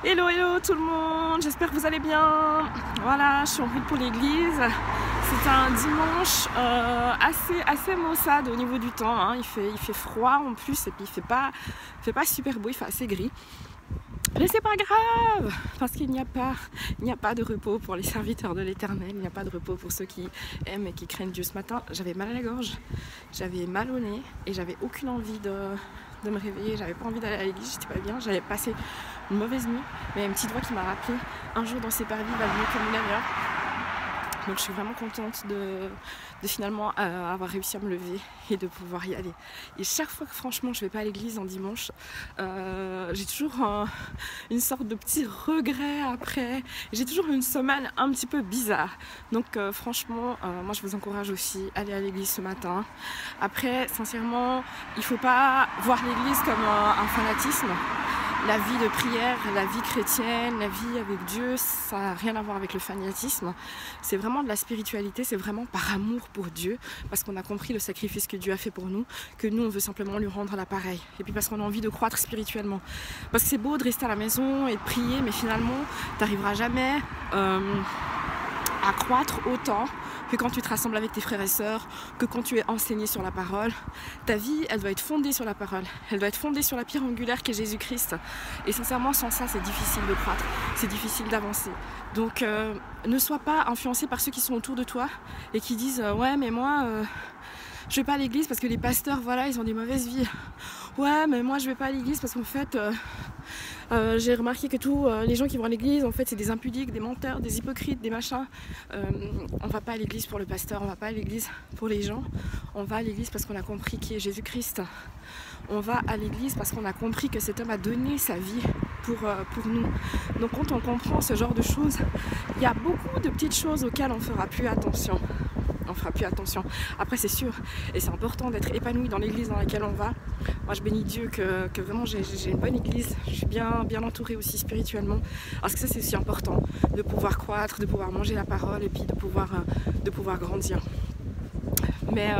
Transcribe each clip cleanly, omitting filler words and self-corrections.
Hello hello tout le monde, j'espère que vous allez bien. Voilà, je suis en route pour l'église. C'est un dimanche assez maussade au niveau du temps, hein. Il fait froid en plus et puis il fait pas super beau, il fait assez gris. Mais c'est pas grave, parce qu'il n'y a pas de repos pour les serviteurs de l'Éternel, il n'y a pas de repos pour ceux qui aiment et qui craignent Dieu. Ce matin, j'avais mal à la gorge, j'avais mal au nez et j'avais aucune envie de me réveiller, j'avais pas envie d'aller à l'église, j'étais pas bien, j'avais passé une mauvaise nuit, mais il y a une petite voix qui m'a rappelé un jour dans ses parvis va mieux que mille ailleurs. Donc je suis vraiment contente de finalement avoir réussi à me lever et de pouvoir y aller. Et chaque fois que franchement je vais pas à l'église en dimanche, j'ai toujours une sorte de petit regret après. J'ai toujours une semaine un petit peu bizarre. Donc franchement, moi je vous encourage aussi à aller à l'église ce matin. Après, sincèrement, il faut pas voir l'église comme un fanatisme. La vie de prière, la vie chrétienne, la vie avec Dieu, ça n'a rien à voir avec le fanatisme. C'est vraiment de la spiritualité, c'est vraiment par amour pour Dieu, parce qu'on a compris le sacrifice que Dieu a fait pour nous, que nous on veut simplement lui rendre l'appareil. Et puis parce qu'on a envie de croître spirituellement. Parce que c'est beau de rester à la maison et de prier, mais finalement, tu n'arriveras jamais à croître autant que quand tu te rassembles avec tes frères et sœurs, que quand tu es enseigné sur la parole. Ta vie, elle doit être fondée sur la parole. Elle doit être fondée sur la pierre angulaire qu'est Jésus-Christ. Et sincèrement, sans ça, c'est difficile de croître. C'est difficile d'avancer. Donc, ne sois pas influencé par ceux qui sont autour de toi et qui disent « Ouais, mais moi, je vais pas à l'église parce que les pasteurs, voilà, ils ont des mauvaises vies. Ouais, mais moi, je vais pas à l'église parce qu'en fait... j'ai remarqué que tous les gens qui vont à l'église, en fait, c'est des impudiques, des menteurs, des hypocrites, des machins. On va pas à l'église pour le pasteur, on va pas à l'église pour les gens. On va à l'église parce qu'on a compris qui est Jésus-Christ. On va à l'église parce qu'on a compris que cet homme a donné sa vie pour nous. Donc quand on comprend ce genre de choses, il y a beaucoup de petites choses auxquelles on fera plus attention. On fera plus attention. Après c'est sûr, et c'est important d'être épanoui dans l'église dans laquelle on va. Moi je bénis Dieu que vraiment j'ai une bonne église, je suis bien entourée aussi spirituellement, parce que ça c'est aussi important, de pouvoir croître, de pouvoir manger la parole et puis de pouvoir grandir. Mais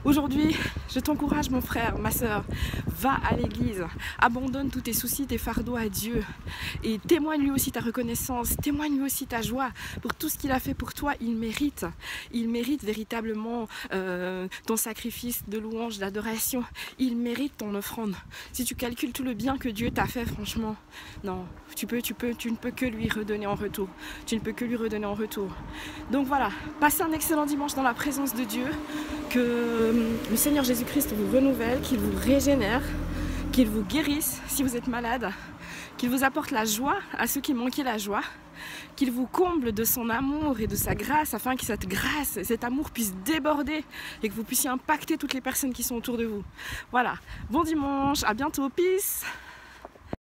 aujourd'hui, je t'encourage mon frère, ma soeur, va à l'église, abandonne tous tes soucis, tes fardeaux à Dieu et témoigne-lui aussi ta reconnaissance, témoigne-lui aussi ta joie pour tout ce qu'il a fait pour toi. Il mérite véritablement ton sacrifice de louange, d'adoration, il mérite ton offrande. Si tu calcules tout le bien que Dieu t'a fait, franchement, non, tu ne peux que lui redonner en retour. Tu ne peux que lui redonner en retour. Donc voilà, passez un excellent dimanche dans la présence de Dieu, que le Seigneur Jésus-Christ vous renouvelle, qu'il vous régénère, qu'il vous guérisse si vous êtes malade, qu'il vous apporte la joie à ceux qui manquaient la joie, qu'il vous comble de son amour et de sa grâce afin que cette grâce et cet amour puissent déborder et que vous puissiez impacter toutes les personnes qui sont autour de vous. Voilà, bon dimanche, à bientôt, peace!